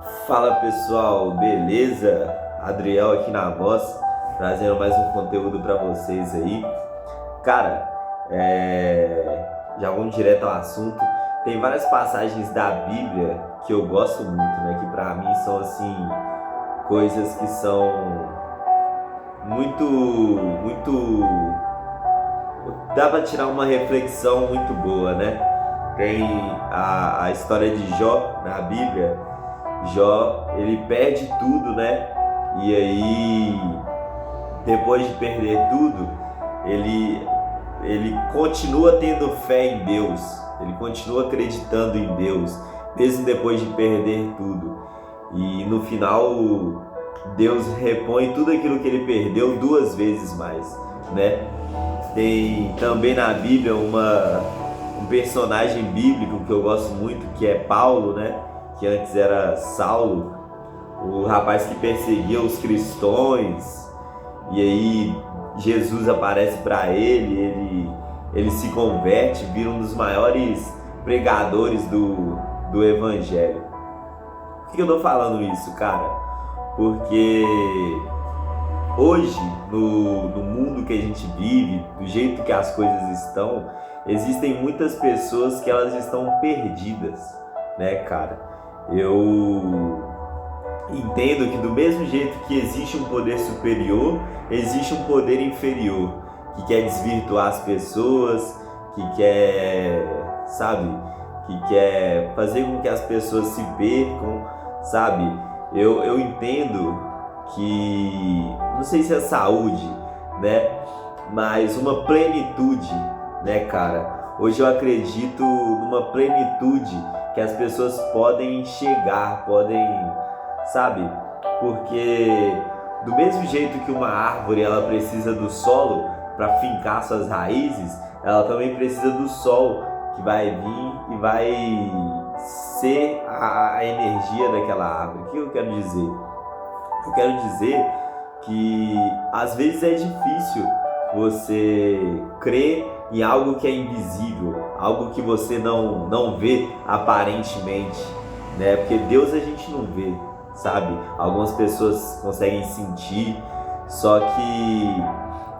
Fala pessoal, beleza? Adriel aqui na voz, trazendo mais um conteúdo para vocês aí. Cara, já vamos direto ao assunto. Tem várias passagens da Bíblia que eu gosto muito, né? Que para mim são assim coisas que são muito dá para tirar uma reflexão muito boa, né? Tem a história de Jó na Bíblia. Jó, ele perde tudo, né? E aí, depois de perder tudo, ele continua tendo fé em Deus, ele continua acreditando em Deus, mesmo depois de perder tudo. E no final, Deus repõe tudo aquilo que ele perdeu 2 vezes mais, né? Tem também na Bíblia um personagem bíblico que eu gosto muito, que é Paulo, né? Que antes era Saulo, o rapaz que perseguia os cristãos, e aí Jesus aparece para ele se converte, vira um dos maiores pregadores do evangelho. Por que eu tô falando isso, cara? Porque hoje, no mundo que a gente vive, do jeito que as coisas estão, existem muitas pessoas que elas estão perdidas, né, cara? Eu entendo que do mesmo jeito que existe um poder superior, existe um poder inferior, que quer desvirtuar as pessoas, que quer, sabe, que quer fazer com que as pessoas se percam, sabe? Eu entendo que, não sei se é saúde, né, mas uma plenitude, né, cara? Hoje eu acredito numa plenitude que as pessoas podem chegar, sabe? Porque do mesmo jeito que uma árvore ela precisa do solo para fincar suas raízes, ela também precisa do sol que vai vir e vai ser a energia daquela árvore. O que eu quero dizer? Eu quero dizer que às vezes é difícil você crer em algo que é invisível, algo que você não vê aparentemente, né? Porque Deus a gente não vê, sabe? Algumas pessoas conseguem sentir, só que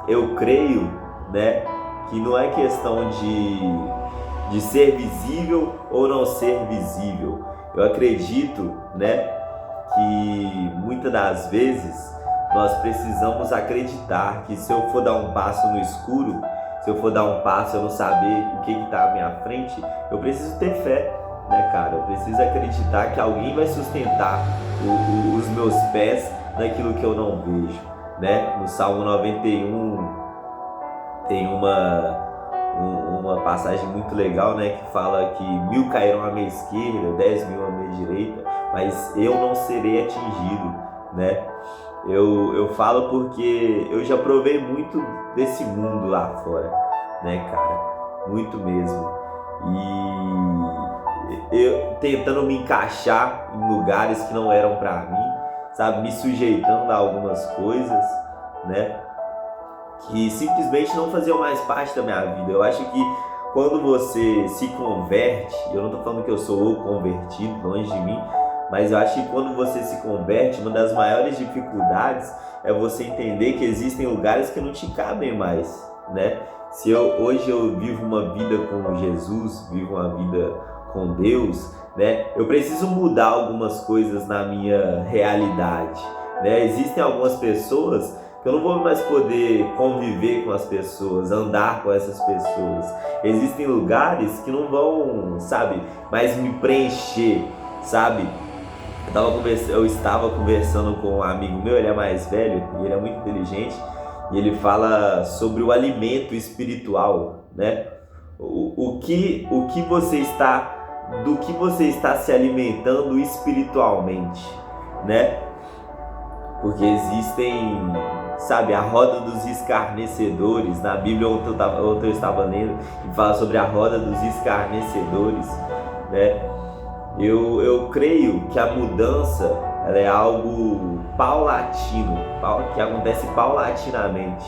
eu creio, né, que não é questão de ser visível ou não ser visível. Eu acredito, né, que muitas das vezes nós precisamos acreditar que se eu for dar um passo no escuro, se eu for dar um passo e eu não saber o que está à minha frente, eu preciso ter fé, né, cara? Eu preciso acreditar que alguém vai sustentar os meus pés naquilo que eu não vejo, né? No Salmo 91 tem uma passagem muito legal, né, que fala que 1000 cairão à minha esquerda, 10.000 à minha direita, mas eu não serei atingido, né? Eu falo porque eu já provei muito desse mundo lá fora, né, cara? Muito mesmo. E eu tentando me encaixar em lugares que não eram pra mim, sabe? Me sujeitando a algumas coisas, né? Que simplesmente não faziam mais parte da minha vida. Eu acho que quando você se converte, eu não tô falando que eu sou o convertido, longe de mim, mas eu acho que quando você se converte, uma das maiores dificuldades é você entender que existem lugares que não te cabem mais, né? Se hoje eu vivo uma vida com Jesus, vivo uma vida com Deus, né? Eu preciso mudar algumas coisas na minha realidade, né? Existem algumas pessoas que eu não vou mais poder conviver com as pessoas, andar com essas pessoas. Existem lugares que não vão, sabe, mais me preencher, sabe? Eu estava conversando com um amigo meu, ele é mais velho e ele é muito inteligente, e ele fala sobre o alimento espiritual, né? Do que você está se alimentando espiritualmente, né? Porque existem, sabe, a roda dos escarnecedores. Na Bíblia ontem eu estava lendo e fala sobre a roda dos escarnecedores, né? Eu creio que a mudança ela é algo paulatino, que acontece paulatinamente,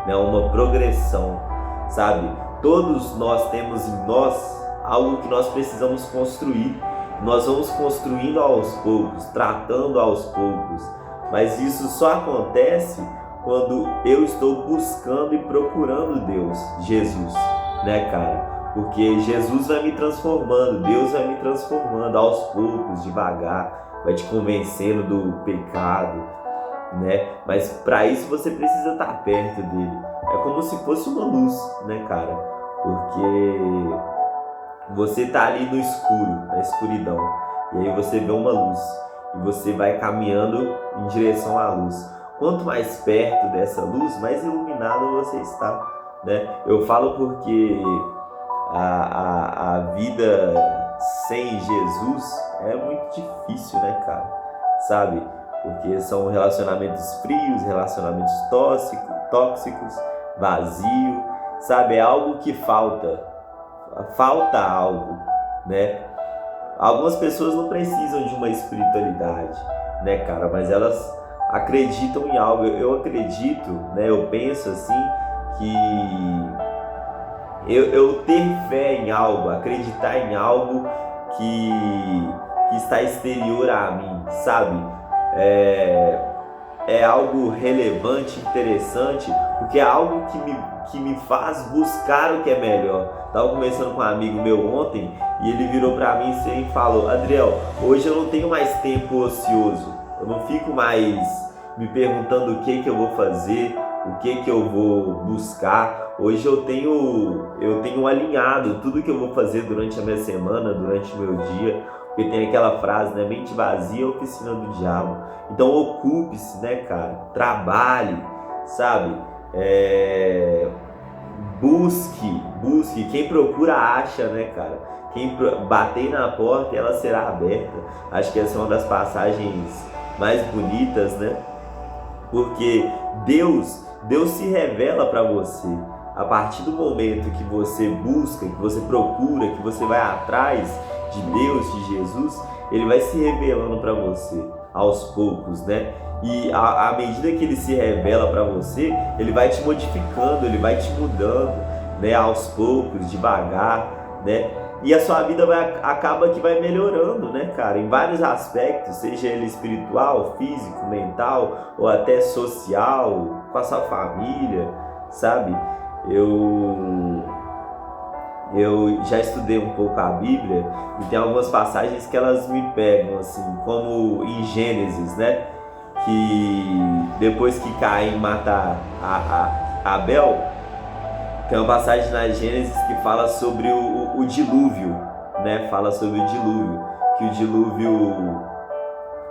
né? Uma progressão, sabe? Todos nós temos em nós algo que nós precisamos construir. nós vamos construindo aos poucos, tratando aos poucos, mas isso só acontece quando eu estou buscando e procurando Deus, Jesus, né, cara? Porque Jesus vai me transformando, Deus vai me transformando aos poucos, devagar, vai te convencendo do pecado, né? Mas para isso você precisa estar perto dele. É como se fosse uma luz, né, cara? Porque você tá ali no escuro, na escuridão, e aí você vê uma luz e você vai caminhando em direção à luz. Quanto mais perto dessa luz, mais iluminado você está, né? Eu falo porque a vida sem Jesus é muito difícil, né, cara? Sabe? Porque são relacionamentos frios, relacionamentos tóxicos, vazio, sabe? É algo que falta algo, né? Algumas pessoas não precisam de uma espiritualidade, né, cara? Mas elas acreditam em algo. Eu acredito, né? Eu penso assim que eu ter fé em algo, acreditar em algo que está exterior a mim, sabe? É algo relevante, interessante, porque é algo que me faz buscar o que é melhor. Estava conversando com um amigo meu ontem e ele virou para mim e falou: Adriel, hoje eu não tenho mais tempo ocioso, eu não fico mais me perguntando o que eu vou fazer, o que eu vou buscar. Hoje eu tenho alinhado tudo que eu vou fazer durante a minha semana, durante o meu dia, porque tem aquela frase, né? Mente vazia é oficina do diabo. Então ocupe-se, né, cara? Trabalhe, sabe? Busque. Quem procura acha, né, cara? Quem bater na porta, ela será aberta. Acho que essa é uma das passagens mais bonitas, né? Porque Deus se revela para você. A partir do momento que você busca, que você procura, que você vai atrás de Deus, de Jesus, ele vai se revelando para você aos poucos, né? E à medida que ele se revela para você, ele vai te modificando, ele vai te mudando, né? Aos poucos, devagar, né? E a sua vida acaba que vai melhorando, né, cara? Em vários aspectos, seja ele espiritual, físico, mental ou até social, com a sua família, sabe? Eu já estudei um pouco a Bíblia e tem algumas passagens que elas me pegam, assim, como em Gênesis, né? Que depois que Caim mata a Abel, tem uma passagem na Gênesis que fala sobre o dilúvio, né? Fala sobre o dilúvio, que o dilúvio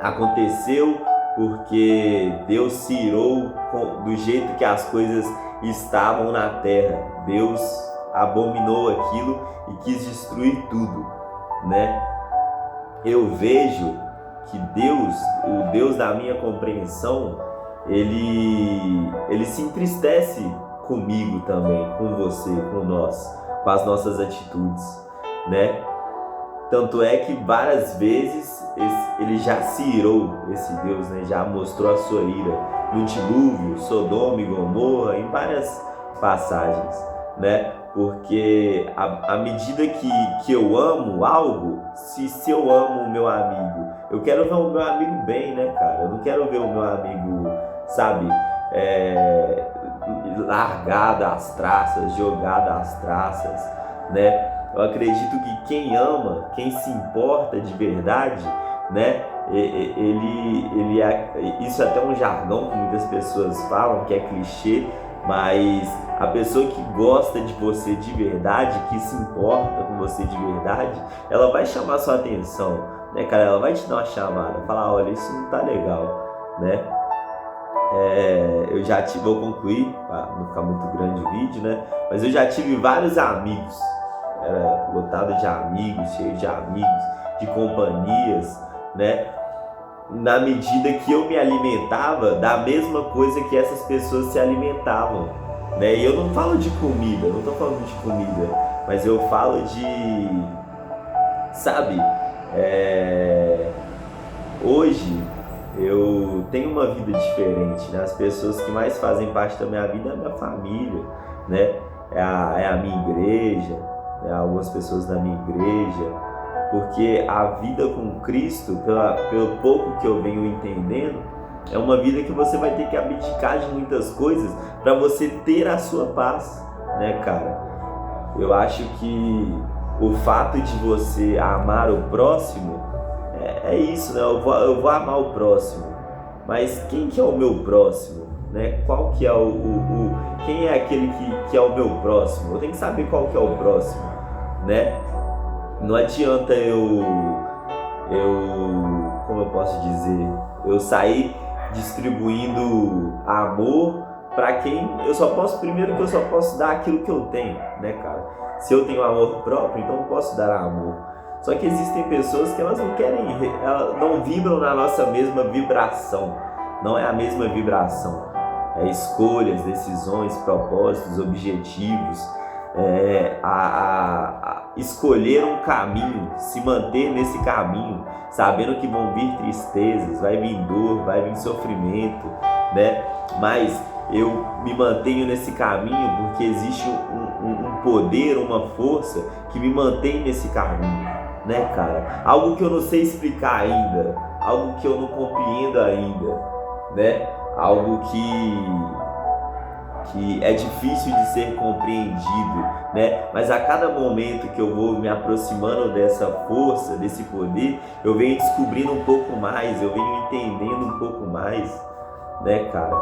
aconteceu porque Deus se irou do jeito que as coisas estavam na terra. Deus abominou aquilo e quis destruir tudo, né? Eu vejo que Deus, o Deus da minha compreensão, ele se entristece comigo também, com você, com nós, com as nossas atitudes, né? Tanto é que várias vezes ele já se irou, esse Deus, né? Já mostrou a sua ira no dilúvio, Sodoma e Gomorra, em várias passagens, né? Porque à medida que eu amo algo, se eu amo o meu amigo, eu quero ver o meu amigo bem, né, cara? Eu não quero ver o meu amigo, sabe, largado às traças, jogado às traças, né? Eu acredito que quem ama, quem se importa de verdade, né? Isso é até um jargão que muitas pessoas falam, que é clichê, mas a pessoa que gosta de você de verdade, que se importa com você de verdade, ela vai chamar sua atenção, né, cara? Ela vai te dar uma chamada, falar: olha, isso não tá legal, né? Eu já tive, vou concluir, para não ficar muito grande o vídeo, né? Mas eu já tive vários amigos, era lotado de amigos, cheio de amigos, de companhias, né? Na medida que eu me alimentava da mesma coisa que essas pessoas se alimentavam, né? E eu não falo de comida, eu não tô falando de comida, mas eu falo de, sabe, hoje eu tenho uma vida diferente, né? As pessoas que mais fazem parte da minha vida é a minha família, né? É a minha igreja, né? Algumas pessoas da minha igreja, Porque a vida com Cristo, pelo pouco que eu venho entendendo, é uma vida que você vai ter que abdicar de muitas coisas para você ter a sua paz, né, cara? Eu acho que o fato de você amar o próximo é isso, né? Eu vou amar o próximo, mas quem que é o meu próximo, né? Qual que é quem é aquele que é o meu próximo? Eu tenho que saber qual que é o próximo, né? Não adianta como eu posso dizer, eu sair distribuindo amor para quem eu só posso dar aquilo que eu tenho, né, cara? Se eu tenho amor próprio, então eu posso dar amor. Só que existem pessoas que elas elas não vibram na nossa mesma vibração. Não é a mesma vibração. É escolhas, decisões, propósitos, objetivos. Escolher um caminho, se manter nesse caminho, sabendo que vão vir tristezas, vai vir dor, vai vir sofrimento, né? Mas eu me mantenho nesse caminho porque existe um poder, uma força que me mantém nesse caminho, né, cara? Algo que eu não sei explicar ainda, algo que eu não compreendo ainda, né? Algo que é difícil de ser compreendido, né? Mas a cada momento que eu vou me aproximando dessa força, desse poder, eu venho descobrindo um pouco mais, eu venho entendendo um pouco mais, né, cara?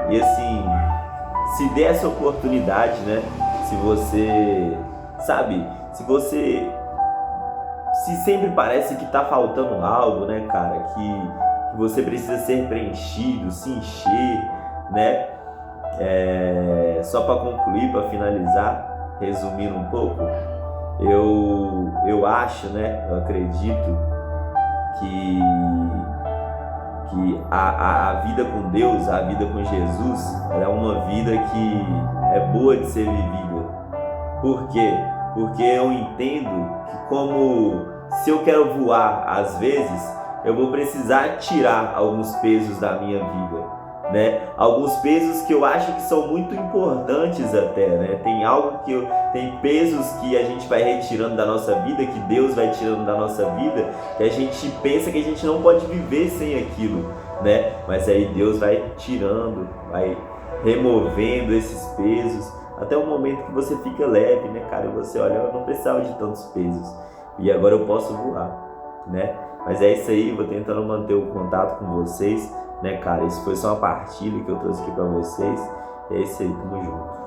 E assim, se der essa oportunidade, né? Se você, sabe, se sempre parece que tá faltando algo, né, cara, que você precisa ser preenchido, se encher, né? Só para concluir, para finalizar, resumindo um pouco, eu acho, né? Eu acredito que a vida com Deus, a vida com Jesus, ela é uma vida que é boa de ser vivida. Por quê? Porque eu entendo que se eu quero voar, às vezes, eu vou precisar tirar alguns pesos da minha vida, né? Alguns pesos que eu acho que são muito importantes até, né? Tem pesos que a gente vai retirando da nossa vida, que Deus vai tirando da nossa vida, que a gente pensa que a gente não pode viver sem aquilo, né? Mas aí Deus vai tirando, vai removendo esses pesos, até o momento que você fica leve, né, cara? E você olha, eu não precisava de tantos pesos, e agora eu posso voar, né? Mas é isso aí, vou tentando manter o contato com vocês, né, cara? Isso foi só uma partilha que eu trouxe aqui pra vocês. E é isso aí, tamo junto.